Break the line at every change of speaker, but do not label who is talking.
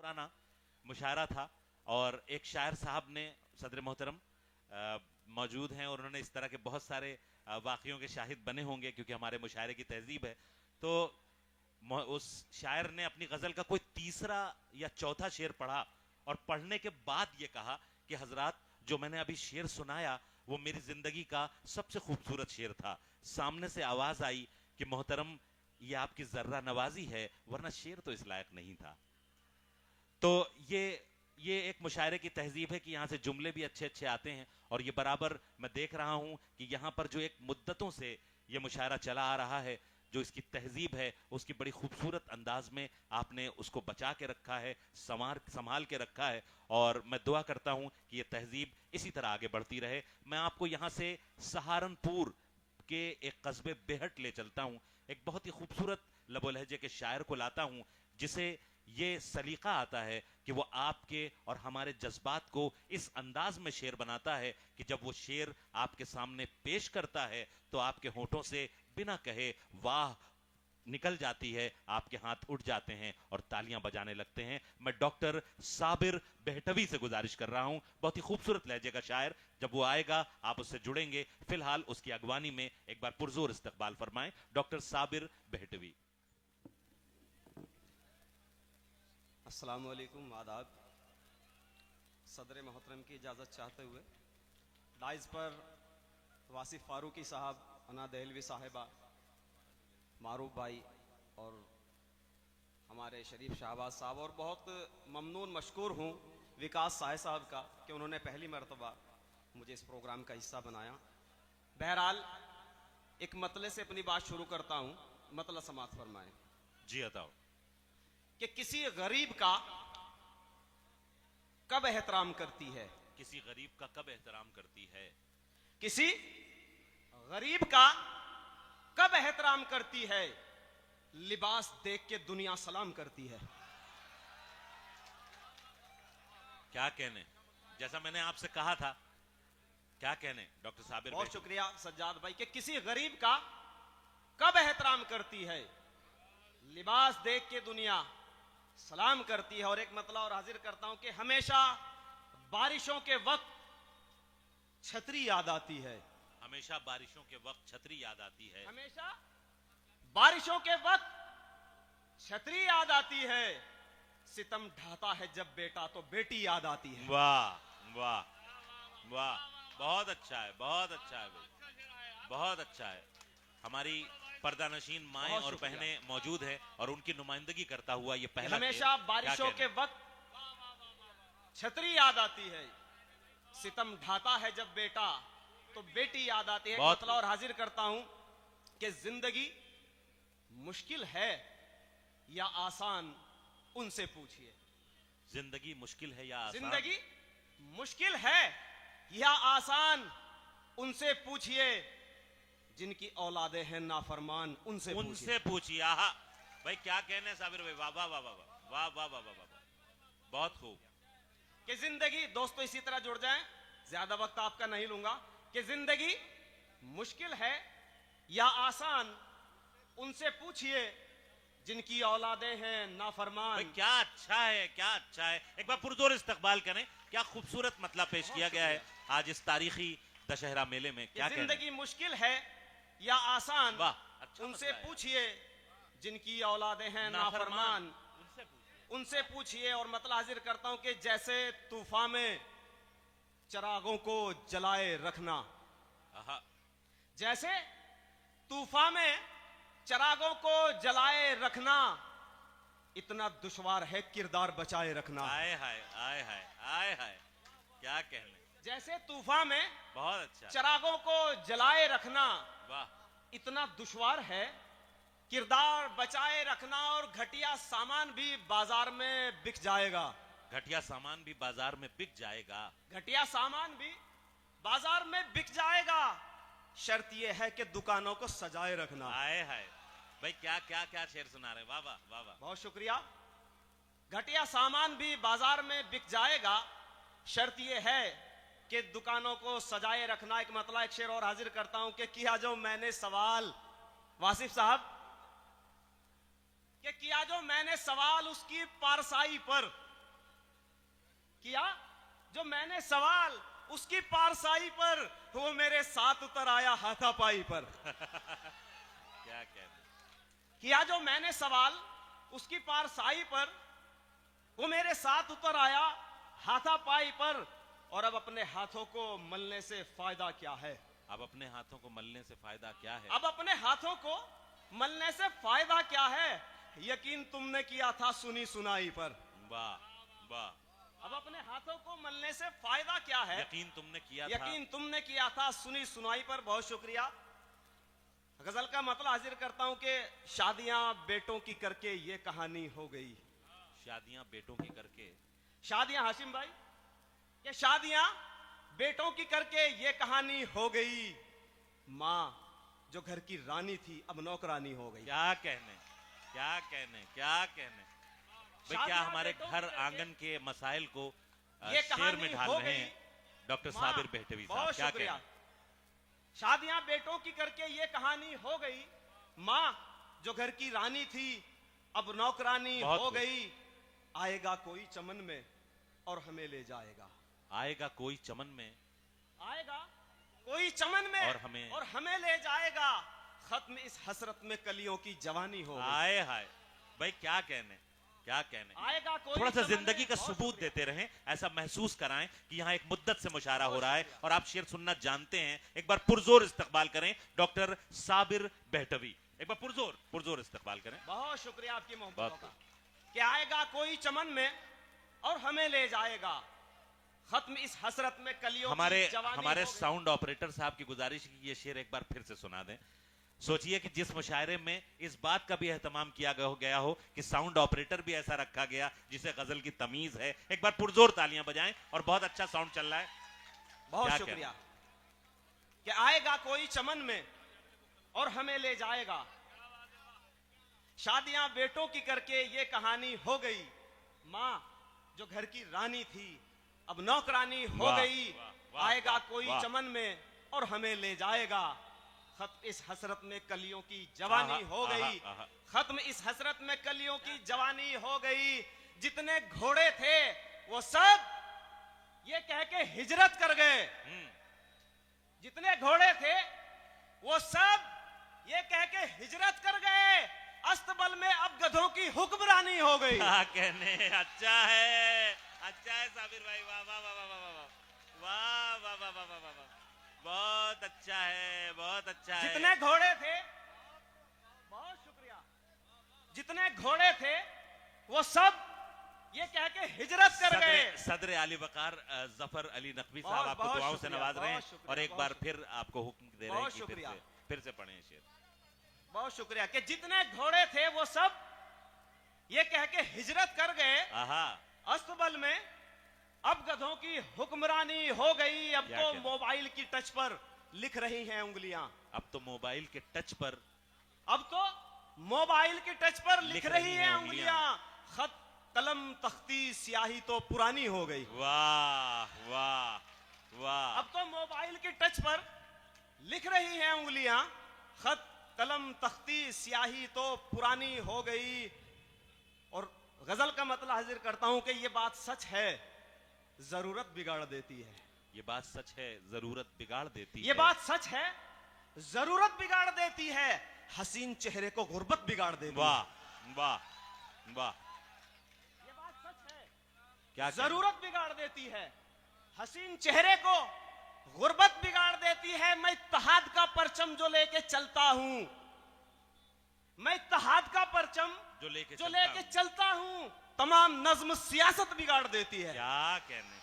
पुराना मुशायरा था और एक शायर साहब ने सदर मोहतरम मौजूद हैं और उन्होंने इस तरह के बहुत सारे वाक़ियों के शाहिद बने होंगे क्योंकि हमारे मुशायरे की तहजीब है। तो उस शायर ने अपनी गज़ल का कोई तीसरा या चौथा शेर पढ़ा और पढ़ने के बाद ये कहा कि हजरात जो मैंने अभी शेर सुनाया वो मेरी जिंदगी का सबसे खूबसूरत शेर था। सामने से आवाज आई कि मोहतरम ये आपकी जर्रा नवाजी है वरना शेर तो इस लायक नहीं था। तो ये एक मुशायरे की तहजीब है कि यहाँ से जुमले भी अच्छे अच्छे आते हैं और ये बराबर मैं देख रहा हूँ कि यहाँ पर जो एक मुद्दतों से ये मुशायरा चला आ रहा है, जो इसकी तहजीब है उसकी बड़ी खूबसूरत अंदाज में आपने उसको बचा के रखा है, संभाल के रखा है और मैं दुआ करता हूँ कि ये तहजीब इसी तरह आगे बढ़ती रहे। मैं आपको यहाँ से सहारनपुर के एक कस्बे बेहट ले चलता हूँ, एक बहुत ही खूबसूरत लबो लहजे के शायर को लाता हूँ जिसे ये सलीका आता है कि वो आपके और हमारे जज्बात को इस अंदाज में शेर बनाता है कि जब वो शेर आपके सामने पेश करता है तो आपके होठों से बिना कहे वाह निकल जाती है, आपके हाथ उठ जाते हैं और तालियां बजाने लगते हैं। मैं डॉक्टर साबिर बेहटवी से गुजारिश कर रहा हूं, बहुत ही खूबसूरत लहजे का शायर, जब वो आएगा आप उससे जुड़ेंगे। फिलहाल उसकी अगवानी में एक बार पुरजोर इस्तकबाल फरमाएं डॉक्टर साबिर बेहटवी।
अस्सलामु अलैकुम, आदाब। सदर मोहतरम की इजाज़त चाहते हुए डाइस पर वासिफ फारूकी साहब, अना दहलवी साहिबा, मारूफ भाई और हमारे शरीफ शाहबाज साहब, और बहुत ममनून मशकूर हूँ विकास साहे साहब का कि उन्होंने पहली मरतबा मुझे इस प्रोग्राम का हिस्सा बनाया। बहरहाल एक मतले से अपनी बात शुरू करता हूँ, मतला समात फरमाएं।
जी बताओ।
कि किसी गरीब का कब एहतराम करती है?
किसी गरीब का कब एहतराम करती है?
किसी गरीब का कब एहतराम करती है? लिबास देख के दुनिया सलाम करती है।
क्या कहने, जैसा मैंने आपसे कहा था, क्या कहने डॉक्टर साबिर।
बहुत शुक्रिया सज्जाद भाई। कि किसी गरीब का कब एहतराम करती है? लिबास देख के दुनिया सलाम करती है। और एक मतला और हाजिर करता हूं कि हमेशा बारिशों के वक्त छतरी याद आती है।
हमेशा बारिशों के वक्त छतरी याद आती है।
हमेशा बारिशों के वक्त छतरी याद आती है। सितम ढाता है जब बेटा तो बेटी याद आती है।
वाह वाह वाह, बहुत अच्छा है, बहुत अच्छा है भाई, बहुत अच्छा है। हमारी पर्दानशीन माएं और बहनें मौजूद है और उनकी नुमाइंदगी करता हुआ ये पहला
हमेशा बारिशों के वक्त छतरी याद आती है। सितम ढाता है जब बेटा तो बेटी याद आती है। मतलब और हाजिर करता हूं कि जिंदगी मुश्किल है या आसान, उनसे पूछिए।
जिंदगी मुश्किल है या आसान?
जिंदगी मुश्किल है या आसान, उनसे पूछिए। जिनकी औलादे हैं नाफरमान, उनसे
पूछिए। आहा भाई, क्या कहने साबिर भाई, वाह वाह वाह वाह वाह वाह वाह वाह, बहुत खूब।
कि जिंदगी, दोस्तों इसी तरह जुड़ जाएं, ज्यादा वक्त आपका नहीं लूंगा। कि जिंदगी मुश्किल है या आसान, उनसे पूछिए। जिनकी औलादे हैं नाफरमान।
भाई क्या अच्छा है, क्या अच्छा है। एक बार पुरजोर इस्तकबाल करें। क्या खूबसूरत मतलब पेश किया गया है आज इस तारीखी दशहरा मेले में। क्या
जिंदगी मुश्किल है या आसान,
अच्छा
उनसे पूछिए। जिनकी औलादे हैं नाफरमान, उनसे पूछिए। और मतलब हाजिर करता हूं कि जैसे तूफान में चिरागों को जलाए रखना, जैसे तूफान में चिरागों को जलाए रखना, इतना दुश्वार है किरदार बचाए रखना।
आए हाय आए हाय आए हाय, क्या कहने।
जैसे तूफान में
बहुत अच्छा
चिरागों को जलाए रखना,
वाह,
इतना दुश्वार है किरदार बचाए रखना। और घटिया सामान भी बाजार में बिक जाएगा।
घटिया सामान भी बाजार में बिक जाएगा।
घटिया सामान भी बाजार में बिक जाएगा। शर्त यह है कि दुकानों को सजाए रखना।
आए हाय भाई, क्या क्या क्या शेर सुना रहे हैं। वाह वाह वाह वाह,
बहुत शुक्रिया। घटिया सामान भी बाजार में बिक जाएगा। शर्त यह है कि दुकानों को सजाए रखना। एक मतलब एक शेर और हाजिर करता हूं कि किया जो मैंने सवाल, वासिफ साहब, कि किया जो मैंने सवाल उसकी पारसाई पर, किया जो मैंने सवाल उसकी पारसाई पर, वो मेरे साथ उतर आया हाथापाई पर।
क्या कहने।
किया जो मैंने सवाल उसकी पारसाई पर, वो मेरे साथ उतर आया हाथापाई पर। और अब अपने हाथों को मलने से फायदा क्या है?
अब अपने हाथों को मलने से फायदा क्या है?
अब अपने हाथों को मलने से फायदा क्या है? यकीन तुमने किया था सुनी सुनाई पर।
वाह वाह।
अब अपने हाथों को मलने से फायदा क्या है?
यकीन तुमने किया था।
यकीन तुमने किया था सुनी सुनाई पर। बहुत शुक्रिया। गजल का मतलब हाजिर करता हूं कि शादियां बेटों की करके ये कहानी हो गई।
शादियां बेटों की करके।
शादियां हाशिम भाई कि शादियां बेटों की करके ये कहानी हो गई। माँ जो घर की रानी थी अब नौकरानी हो गई।
क्या कहने, क्या कहने, क्या कहने। भाई क्या हमारे घर आंगन के मसाइल को शेर में ढाल रहे हैं डॉक्टर साबिर बेहटवी साहब। क्या कहने।
शादियां बेटों की करके ये कहानी हो गई। माँ जो घर की रानी थी अब नौकरानी हो गई। आएगा कोई चमन में और हमें ले जाएगा।
आएगा कोई चमन में,
आएगा कोई चमन में और हमें ले जाएगा। खत्म इस हसरत में कलियों की जवानी हो गई।
हाय हाय। भाई क्या कहने, क्या कहने।
आएगा कोई
थोड़ा सा जिंदगी का सबूत देते रहें, ऐसा महसूस कराएं कि यहाँ एक मुद्दत से मुशारा हो रहा है और आप शेर सुनना जानते हैं। एक बार पुरजोर इस्तकबाल करें डॉक्टर साबिर बेहटवी। एक बार पुरजोर पुरजोर इस्तकबाल करें।
बहुत शुक्रिया आपकी मोहब्बतों का। कि आएगा कोई चमन में और हमें ले जाएगा। खत्म इस हसरत में कलियों की जवानी।
हमारे साउंड ऑपरेटर साहब की गुजारिश की ये शेर एक बार फिर से सुना दें। सोचिए कि जिस मुशायरे में इस बात का भी एहतमाम किया गया हो कि साउंड ऑपरेटर भी ऐसा रखा गया जिसे गजल की तमीज है। एक बार पुरजोर तालियां बजाएं। और बहुत अच्छा साउंड चल रहा है।
बहुत शुक्रिया। कि आएगा कोई चमन में और हमें ले जाएगा। शादियां बेटों की करके ये कहानी हो गई। माँ जो घर की रानी थी अब नौकरानी हो गई। आएगा कोई चमन में और हमें ले जाएगा। खत्म इस हसरत में कलियों की जवानी हो गई। खत्म इस हसरत में कलियों की जवानी हो गई। जितने घोड़े थे वो सब ये कह के हिजरत कर गए। जितने घोड़े थे वो सब ये कह के हिजरत कर गए। अस्तबल में अब गधों की हुक्मरानी हो गई।
क्या कहने। अच्छा है, अच्छा है साबिर भाई। वाह वाह वाह वाह वाह वाह वाह वाह वाह वाह वाह। बहुत अच्छा है, बहुत अच्छा है।
जितने घोड़े थे, बहुत शुक्रिया। जितने घोड़े थे वो सब ये कह के हिजरत कर गए।
सदर आली वकार जफर अली नकवी साहब आपको दुआओं से नवाज रहे हैं और एक बार फिर आपको हुक्म दे रहे हैं कि फिर से पढ़ें शेर।
बहुत शुक्रिया। कि जितने घोड़े थे वो सब ये कह के हिजरत कर गए। अस्तबल में अब गधों की हुक्मरानी हो गई। अब तो मोबाइल की टच पर लिख रही हैं उंगलियां।
अब तो मोबाइल के टच पर,
अब तो मोबाइल के टच पर लिख रही हैं उंगलियां। खत कलम तख्ती स्याही तो पुरानी हो गई।
वाह वाह वाह।
अब तो मोबाइल के टच पर लिख रही हैं उंगलियां। खत कलम तख्ती स्याही तो पुरानी हो गई। और गजल का मतलब हाजिर करता हूं कि ये बात सच है, जरूरत बिगाड़ देती है।
ये बात सच है, जरूरत बिगाड़ देती है।
ये बात सच है, जरूरत बिगाड़ देती है। हसीन चेहरे को गुर्बत बिगाड़ देती है।
वाह वाह वाह।
ये बात सच है,
क्या
जरूरत बिगाड़ देती है। हसीन चेहरे को गुर्बत बिगाड़ देती है। मैं इत्तेहाद का परचम जो लेके चलता हूं, मैं इत्तेहाद का परचम जो लेके चलता हूं, तमाम नज्म सियासत बिगाड़ देती है।
क्या कहने।